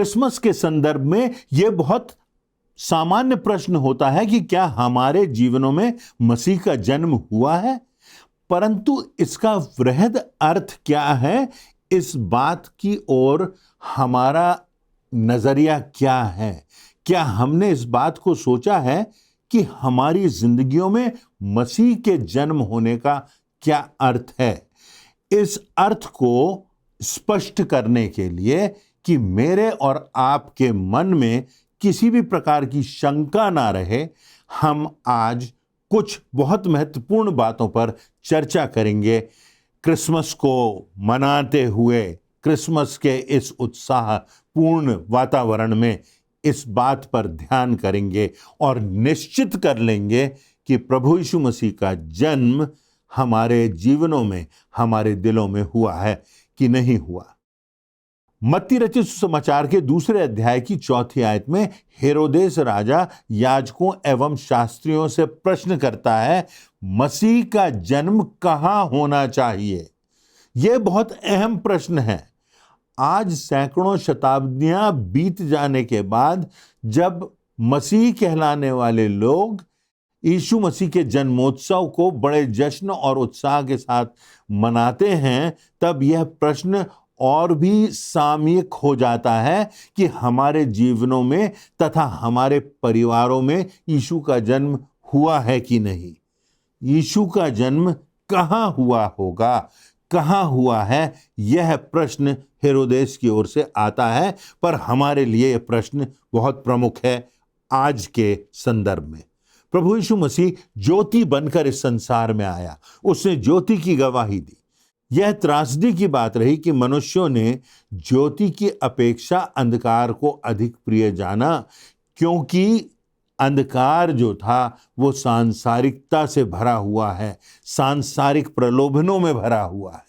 Christmas के संदर्भ में यह बहुत सामान्य प्रश्न होता है कि क्या हमारे जीवनों में मसीह का जन्म हुआ है, परंतु इसका वृहद अर्थ क्या है, इस बात की ओर हमारा नजरिया क्या है? क्या हमने इस बात को सोचा है कि हमारी जिंदगियों में मसीह के जन्म होने का क्या अर्थ है? इस अर्थ को स्पष्ट करने के लिए कि मेरे और आपके मन में किसी भी प्रकार की शंका ना रहे, हम आज कुछ बहुत महत्वपूर्ण बातों पर चर्चा करेंगे। क्रिसमस को मनाते हुए क्रिसमस के इस उत्साहपूर्ण वातावरण में इस बात पर ध्यान करेंगे और निश्चित कर लेंगे कि प्रभु यीशु मसीह का जन्म हमारे जीवनों में, हमारे दिलों में हुआ है कि नहीं हुआ। मत्ती रचित सुसमाचार के 2 अध्याय की 4 आयत में हेरोदेस राजा याजकों एवं शास्त्रियों से प्रश्न करता है, मसीह का जन्म कहाँ होना चाहिए? यह बहुत अहम प्रश्न है। आज सैकड़ों शताब्दियां बीत जाने के बाद जब मसीह कहलाने वाले लोग यीशु मसीह के जन्मोत्सव को बड़े जश्न और उत्साह के साथ मनाते हैं, तब यह प्रश्न और भी सामयिक हो जाता है कि हमारे जीवनों में तथा हमारे परिवारों में यीशु का जन्म हुआ है कि नहीं। यीशु का जन्म कहाँ हुआ होगा, कहाँ हुआ है, यह प्रश्न हेरोदेस की ओर से आता है, पर हमारे लिए यह प्रश्न बहुत प्रमुख है आज के संदर्भ में। प्रभु यीशु मसीह ज्योति बनकर इस संसार में आया, उसने ज्योति की गवाही दी। यह त्रासदी की बात रही कि मनुष्यों ने ज्योति की अपेक्षा अंधकार को अधिक प्रिय जाना, क्योंकि अंधकार जो था वो सांसारिकता से भरा हुआ है, सांसारिक प्रलोभनों में भरा हुआ है।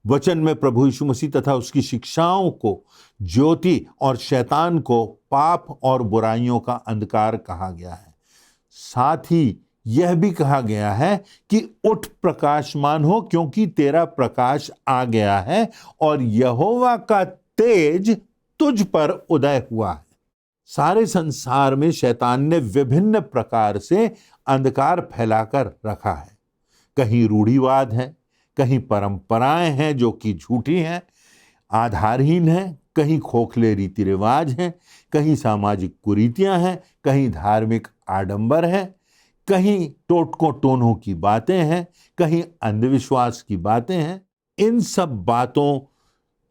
वचन में प्रभु यीशु मसीह तथा उसकी शिक्षाओं को ज्योति और शैतान को पाप और बुराइयों का अंधकार कहा गया है। साथ ही यह भी कहा गया है कि उठ प्रकाशमान हो, क्योंकि तेरा प्रकाश आ गया है और यहोवा का तेज तुझ पर उदय हुआ है। सारे संसार में शैतान ने विभिन्न प्रकार से अंधकार फैलाकर रखा है। कहीं रूढ़िवाद है, कहीं परंपराएं हैं जो कि झूठी हैं, आधारहीन हैं, कहीं खोखले रीति रिवाज हैं, कहीं सामाजिक कुरीतियां हैं, कहीं धार्मिक आडंबर हैं, कहीं टोटकों टोनों की बातें हैं, कहीं अंधविश्वास की बातें हैं। इन सब बातों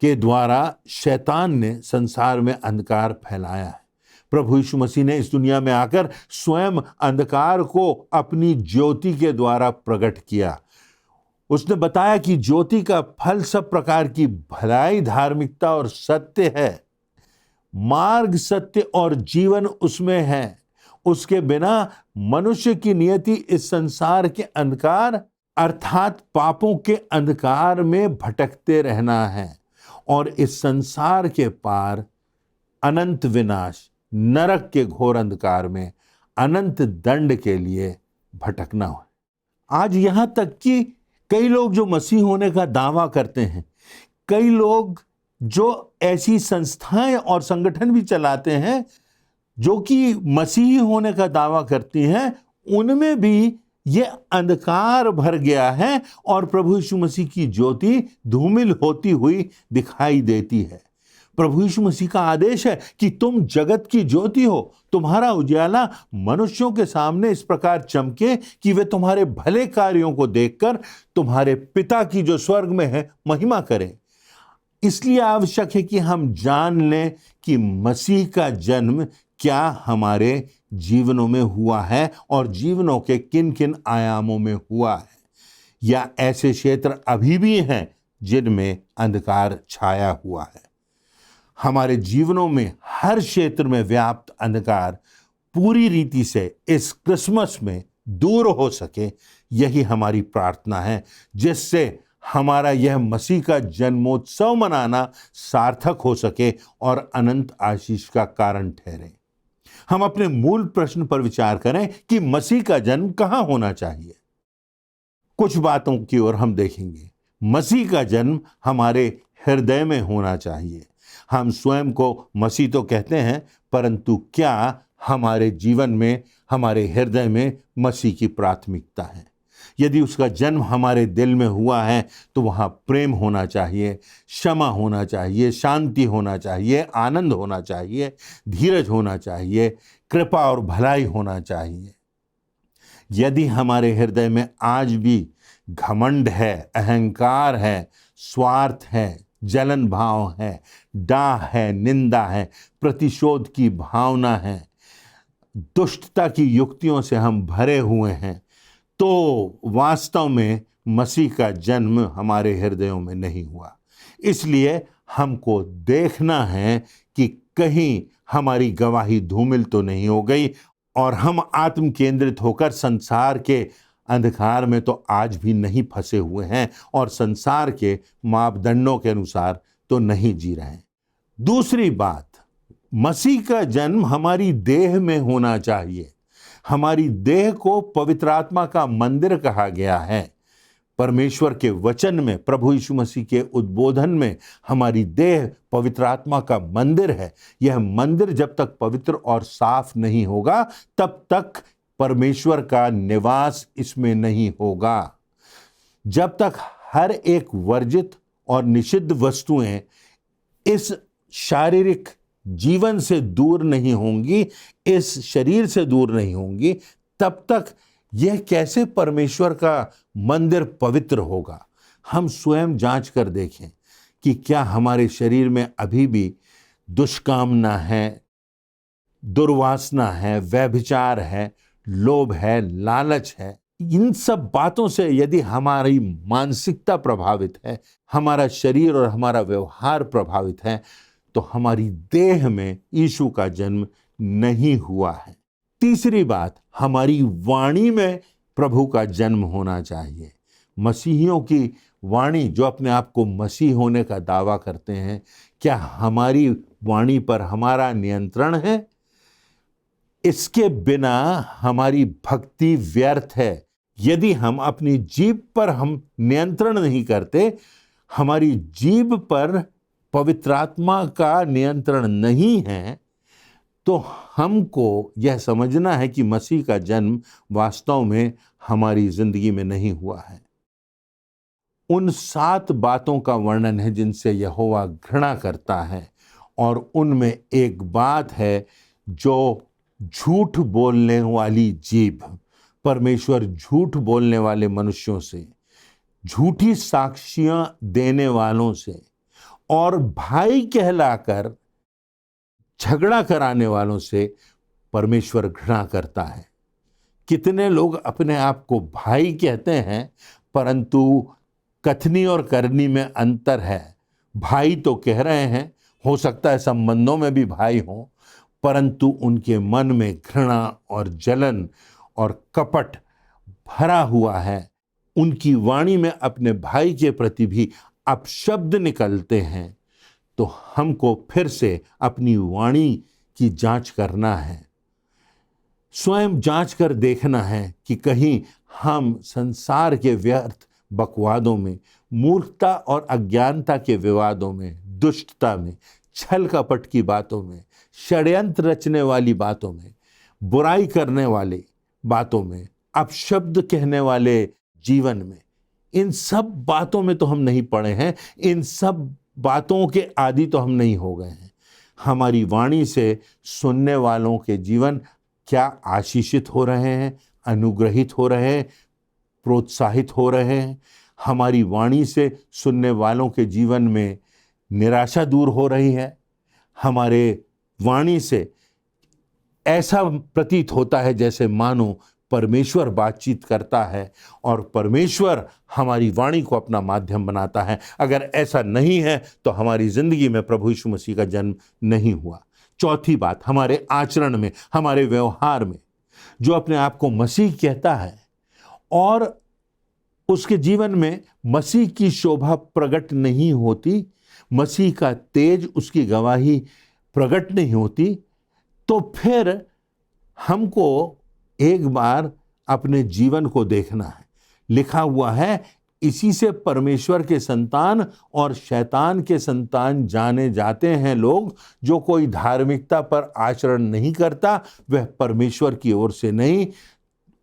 के द्वारा शैतान ने संसार में अंधकार फैलाया है। प्रभु यीशु मसीह ने इस दुनिया में आकर स्वयं अंधकार को अपनी ज्योति के द्वारा प्रकट किया। उसने बताया कि ज्योति का फल सब प्रकार की भलाई, धार्मिकता और सत्य है। मार्ग, सत्य और जीवन उसमें है। उसके बिना मनुष्य की नियति इस संसार के अंधकार अर्थात पापों के अंधकार में भटकते रहना है और इस संसार के पार अनंत विनाश, नरक के घोर अंधकार में अनंत दंड के लिए भटकना हो। आज यहां तक कि कई लोग जो मसीह होने का दावा करते हैं, कई लोग जो ऐसी संस्थाएं और संगठन भी चलाते हैं जो कि मसीही होने का दावा करती हैं, उनमें भी ये अंधकार भर गया है और प्रभु यीशु मसीह की ज्योति धूमिल होती हुई दिखाई देती है। प्रभु यीशु मसीह का आदेश है कि तुम जगत की ज्योति हो, तुम्हारा उजाला मनुष्यों के सामने इस प्रकार चमके कि वे तुम्हारे भले कार्यों को देखकर तुम्हारे पिता की जो स्वर्ग में है महिमा करें। इसलिए आवश्यक है कि हम जान लें कि मसीह का जन्म क्या हमारे जीवनों में हुआ है और जीवनों के किन किन आयामों में हुआ है, या ऐसे क्षेत्र अभी भी हैं जिनमें अंधकार छाया हुआ है। हमारे जीवनों में हर क्षेत्र में व्याप्त अंधकार पूरी रीति से इस क्रिसमस में दूर हो सके, यही हमारी प्रार्थना है, जिससे हमारा यह मसीह का जन्मोत्सव मनाना सार्थक हो सके और अनंत आशीष का कारण ठहरे। हम अपने मूल प्रश्न पर विचार करें कि मसीह का जन्म कहाँ होना चाहिए। कुछ बातों की ओर हम देखेंगे। मसीह का जन्म हमारे हृदय में होना चाहिए। हम स्वयं को मसीह तो कहते हैं, परंतु क्या हमारे जीवन में, हमारे हृदय में मसीह की प्राथमिकता है? यदि उसका जन्म हमारे दिल में हुआ है तो वहाँ प्रेम होना चाहिए, क्षमा होना चाहिए, शांति होना चाहिए, आनंद होना चाहिए, धीरज होना चाहिए, कृपा और भलाई होना चाहिए। यदि हमारे हृदय में आज भी घमंड है, अहंकार है, स्वार्थ है, जलन भाव है, डाह है, निंदा है, प्रतिशोध की भावना है, दुष्टता की युक्तियों से हम भरे हुए हैं, तो वास्तव में मसीह का जन्म हमारे हृदयों में नहीं हुआ। इसलिए हमको देखना है कि कहीं हमारी गवाही धूमिल तो नहीं हो गई और हम आत्म केंद्रित होकर संसार के अंधकार में तो आज भी नहीं फंसे हुए हैं और संसार के मापदंडों के अनुसार तो नहीं जी रहे हैं। दूसरी बात, मसीह का जन्म हमारी देह में होना चाहिए। हमारी देह को पवित्र आत्मा का मंदिर कहा गया है। परमेश्वर के वचन में, प्रभु यीशु मसीह के उद्बोधन में हमारी देह पवित्र आत्मा का मंदिर है। यह मंदिर जब तक पवित्र और साफ नहीं होगा तब तक परमेश्वर का निवास इसमें नहीं होगा। जब तक हर एक वर्जित और निषिद्ध वस्तुएं इस शारीरिक जीवन से दूर नहीं होंगी, इस शरीर से दूर नहीं होंगी, तब तक यह कैसे परमेश्वर का मंदिर पवित्र होगा? हम स्वयं जांच कर देखें कि क्या हमारे शरीर में अभी भी दुष्कामना है, दुर्वासना है, व्यभिचार है, लोभ है, लालच है। इन सब बातों से यदि हमारी मानसिकता प्रभावित है, हमारा शरीर और हमारा व्यवहार प्रभावित है, तो हमारी देह में यीशु का जन्म नहीं हुआ है। तीसरी बात, हमारी वाणी में प्रभु का जन्म होना चाहिए। मसीहियों की वाणी, जो अपने आप को मसीह होने का दावा करते हैं, क्या हमारी वाणी पर हमारा नियंत्रण है? इसके बिना हमारी भक्ति व्यर्थ है। यदि हम अपनी जीभ पर हम नियंत्रण नहीं करते, हमारी जीभ पर पवित्र आत्मा का नियंत्रण नहीं है, तो हमको यह समझना है कि मसीह का जन्म वास्तव में हमारी जिंदगी में नहीं हुआ है। उन 7 बातों का वर्णन है जिनसे यहोवा घृणा करता है, और उनमें एक बात है जो झूठ बोलने वाली जीभ। परमेश्वर झूठ बोलने वाले मनुष्यों से, झूठी साक्शियां देने वालों से और भाई कहलाकर झगड़ा कराने वालों से परमेश्वर घृणा करता है। कितने लोग अपने आप को भाई कहते हैं, परंतु कथनी और करनी में अंतर है। भाई तो कह रहे हैं, हो सकता है संबंधों में भी भाई हों, परंतु उनके मन में घृणा और जलन और कपट भरा हुआ है। उनकी वाणी में अपने भाई के प्रति भी अपशब्द निकलते हैं। तो हमको फिर से अपनी वाणी की जांच करना है, स्वयं जांच कर देखना है कि कहीं हम संसार के व्यर्थ बकवादों में, मूर्खता और अज्ञानता के विवादों में, दुष्टता में, छल कपट की बातों में, षड्यंत्र रचने वाली बातों में, बुराई करने वाली बातों में, अपशब्द कहने वाले जीवन में, इन सब बातों में तो हम नहीं पड़े हैं। इन सब बातों के आदी तो हम नहीं हो गए हैं। हमारी वाणी से सुनने वालों के जीवन क्या आशीषित हो रहे हैं, अनुग्रहित हो रहे हैं, प्रोत्साहित हो रहे हैं? हमारी वाणी से सुनने वालों के जीवन में निराशा दूर हो रही है? हमारे वाणी से ऐसा प्रतीत होता है जैसे मानो परमेश्वर बातचीत करता है और परमेश्वर हमारी वाणी को अपना माध्यम बनाता है? अगर ऐसा नहीं है तो हमारी जिंदगी में प्रभु यीशु मसीह का जन्म नहीं हुआ। चौथी बात, हमारे आचरण में, हमारे व्यवहार में, जो अपने आप को मसीह कहता है और उसके जीवन में मसीह की शोभा प्रकट नहीं होती, मसीह का तेज, उसकी गवाही प्रकट नहीं होती, तो फिर हमको एक बार अपने जीवन को देखना है। लिखा हुआ है, इसी से परमेश्वर के संतान और शैतान के संतान जाने जाते हैं। लोग जो कोई धार्मिकता पर आचरण नहीं करता वह परमेश्वर की ओर से नहीं,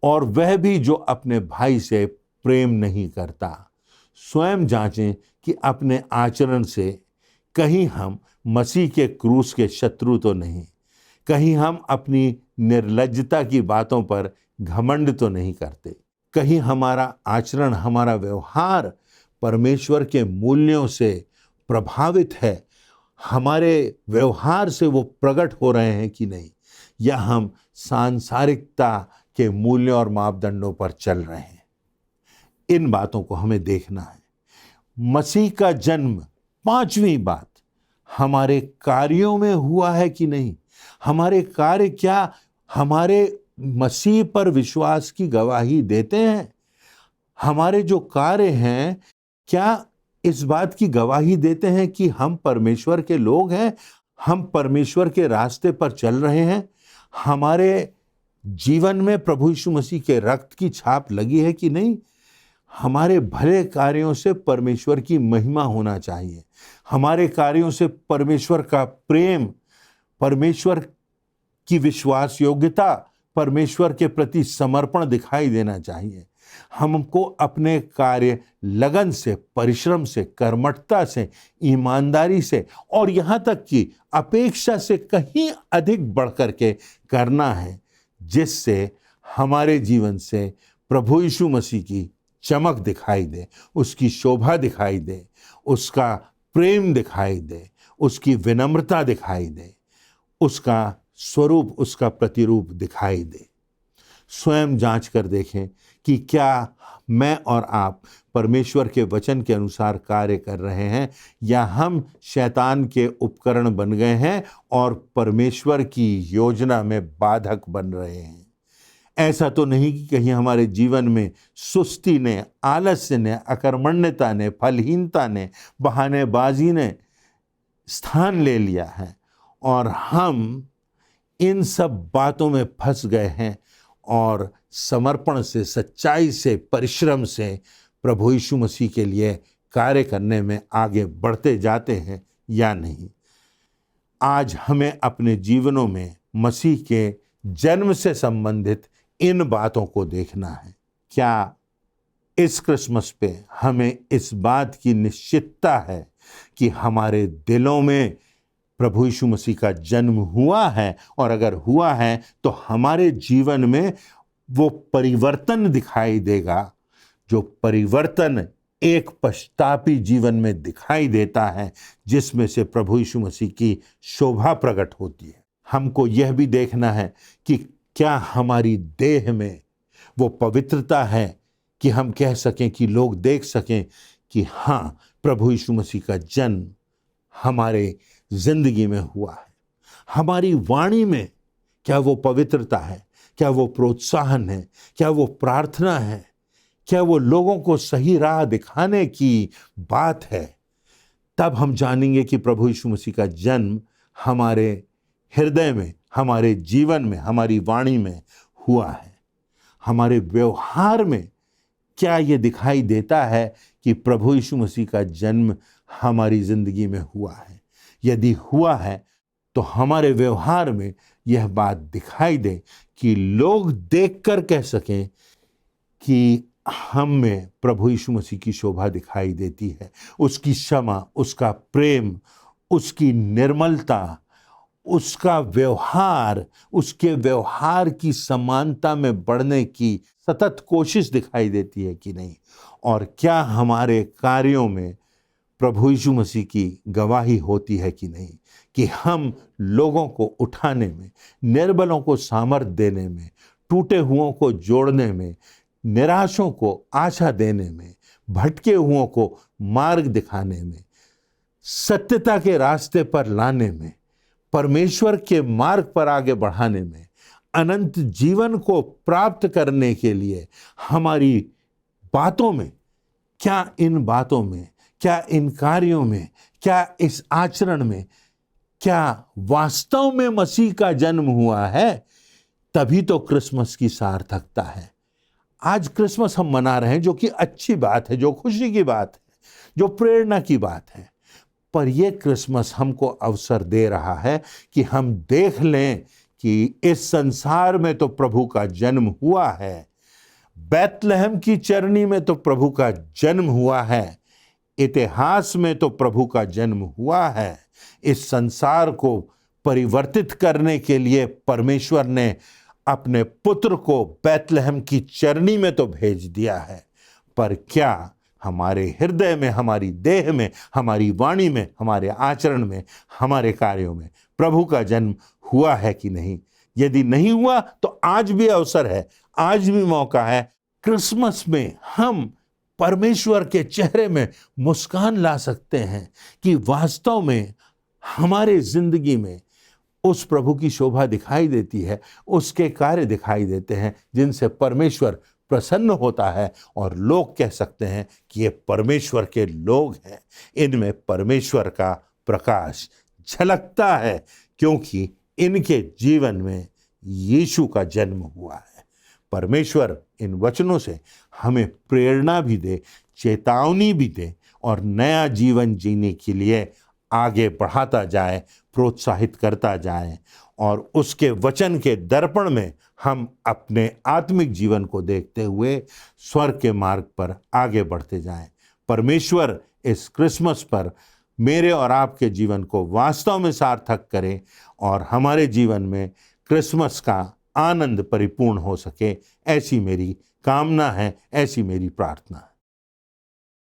और वह भी जो अपने भाई से प्रेम नहीं करता। स्वयं जांचें कि अपने आचरण से कहीं हम मसीह के क्रूस के शत्रु तो नहीं, कहीं हम अपनी निर्लज्जता की बातों पर घमंड तो नहीं करते, कहीं हमारा आचरण, हमारा व्यवहार परमेश्वर के मूल्यों से प्रभावित है, हमारे व्यवहार से वो प्रकट हो रहे हैं कि नहीं, या हम सांसारिकता के मूल्यों और मापदंडों पर चल रहे हैं। इन बातों को हमें देखना है। मसीह का जन्म, पांचवी बात, हमारे कार्यों में हुआ है कि नहीं। हमारे कार्य क्या हमारे मसीह पर विश्वास की गवाही देते हैं? हमारे जो कार्य हैं क्या इस बात की गवाही देते हैं कि हम परमेश्वर के लोग हैं, हम परमेश्वर के रास्ते पर चल रहे हैं? हमारे जीवन में प्रभु यीशु मसीह के रक्त की छाप लगी है कि नहीं? हमारे भले कार्यों से परमेश्वर की महिमा होना चाहिए। हमारे कार्यों से परमेश्वर का प्रेम, परमेश्वर की विश्वास योग्यता, परमेश्वर के प्रति समर्पण दिखाई देना चाहिए। हमको अपने कार्य लगन से, परिश्रम से, कर्मठता से, ईमानदारी से और यहाँ तक कि अपेक्षा से कहीं अधिक बढ़ करके करना है, जिससे हमारे जीवन से प्रभु यीशु मसीह की चमक दिखाई दे, उसकी शोभा दिखाई दे, उसका प्रेम दिखाई दे, उसकी विनम्रता दिखाई दे, उसका स्वरूप, उसका प्रतिरूप दिखाई दे। स्वयं जांच कर देखें कि क्या मैं और आप परमेश्वर के वचन के अनुसार कार्य कर रहे हैं, या हम शैतान के उपकरण बन गए हैं और परमेश्वर की योजना में बाधक बन रहे हैं। ऐसा तो नहीं कि कहीं हमारे जीवन में सुस्ती ने, आलस्य ने, अकर्मण्यता ने, फलहीनता ने, बहानेबाजी ने स्थान ले लिया है और हम इन सब बातों में फंस गए हैं और समर्पण से, सच्चाई से, परिश्रम से प्रभु यीशु मसीह के लिए कार्य करने में आगे बढ़ते जाते हैं या नहीं। आज हमें अपने जीवनों में मसीह के जन्म से संबंधित इन बातों को देखना है। क्या इस क्रिसमस पे हमें इस बात की निश्चितता है कि हमारे दिलों में प्रभु यीशु मसीह का जन्म हुआ है, और अगर हुआ है तो हमारे जीवन में वो परिवर्तन दिखाई देगा, जो परिवर्तन एक पश्चातापी जीवन में दिखाई देता है, जिसमें से प्रभु यीशु मसीह की शोभा प्रकट होती है। हमको यह भी देखना है कि क्या हमारी देह में वो पवित्रता है कि हम कह सकें, कि लोग देख सकें कि हाँ, प्रभु यीशु मसीह का जन्म हमारे जिंदगी में हुआ है। हमारी वाणी में क्या वो पवित्रता है, क्या वो प्रोत्साहन है, क्या वो प्रार्थना है, क्या वो लोगों को सही राह दिखाने की बात है? तब हम जानेंगे कि प्रभु यीशु मसीह का जन्म हमारे हृदय में, हमारे जीवन में, हमारी वाणी में हुआ है। हमारे व्यवहार में क्या ये दिखाई देता है कि प्रभु यीशु मसीह का जन्म हमारी जिंदगी में हुआ है? यदि हुआ है तो हमारे व्यवहार में यह बात दिखाई दे कि लोग देखकर कह सकें कि हम में प्रभु यीशु मसीह की शोभा दिखाई देती है, उसकी क्षमा, उसका प्रेम, उसकी निर्मलता, उसका व्यवहार, उसके व्यवहार की समानता में बढ़ने की सतत कोशिश दिखाई देती है कि नहीं? और क्या हमारे कार्यों में प्रभु यीशु मसीह की गवाही होती है कि नहीं, कि हम लोगों को उठाने में, निर्बलों को सामर्थ देने में, टूटे हुओं को जोड़ने में, निराशों को आशा देने में, भटके हुओं को मार्ग दिखाने में, सत्यता के रास्ते पर लाने में, परमेश्वर के मार्ग पर आगे बढ़ाने में, अनंत जीवन को प्राप्त करने के लिए हमारी बातों में, क्या इन बातों में, क्या इन कार्यों में, क्या इस आचरण में, क्या वास्तव में मसीह का जन्म हुआ है? तभी तो क्रिसमस की सार्थकता है। आज क्रिसमस हम मना रहे हैं, जो कि अच्छी बात है, जो खुशी की बात है, जो प्रेरणा की बात है। पर यह क्रिसमस हमको अवसर दे रहा है कि हम देख लें कि इस संसार में तो प्रभु का जन्म हुआ है, बैतलहम की चरनी में तो प्रभु का जन्म हुआ है, इतिहास में तो प्रभु का जन्म हुआ है। इस संसार को परिवर्तित करने के लिए परमेश्वर ने अपने पुत्र को बैतलहम की चरनी में तो भेज दिया है, पर क्या हमारे हृदय में, हमारी देह में, हमारी वाणी में, हमारे आचरण में, हमारे कार्यों में प्रभु का जन्म हुआ है कि नहीं? यदि नहीं हुआ तो आज भी अवसर है, आज भी मौका है। क्रिसमस में हम परमेश्वर के चेहरे में मुस्कान ला सकते हैं कि वास्तव में हमारे जिंदगी में उस प्रभु की शोभा दिखाई देती है, उसके कार्य दिखाई देते हैं जिनसे परमेश्वर प्रसन्न होता है, और लोग कह सकते हैं कि ये परमेश्वर के लोग हैं, इनमें परमेश्वर का प्रकाश झलकता है, क्योंकि इनके जीवन में यीशु का जन्म हुआ है। परमेश्वर इन वचनों से हमें प्रेरणा भी दे, चेतावनी भी दे, और नया जीवन जीने के लिए आगे बढ़ाता जाए, प्रोत्साहित करता जाए, और उसके वचन के दर्पण में हम अपने आत्मिक जीवन को देखते हुए स्वर्ग के मार्ग पर आगे बढ़ते जाएं। परमेश्वर इस क्रिसमस पर मेरे और आपके जीवन को वास्तव में सार्थक करे, और हमारे जीवन में क्रिसमस का आनंद परिपूर्ण हो सके, ऐसी मेरी कामना है, ऐसी मेरी प्रार्थना है।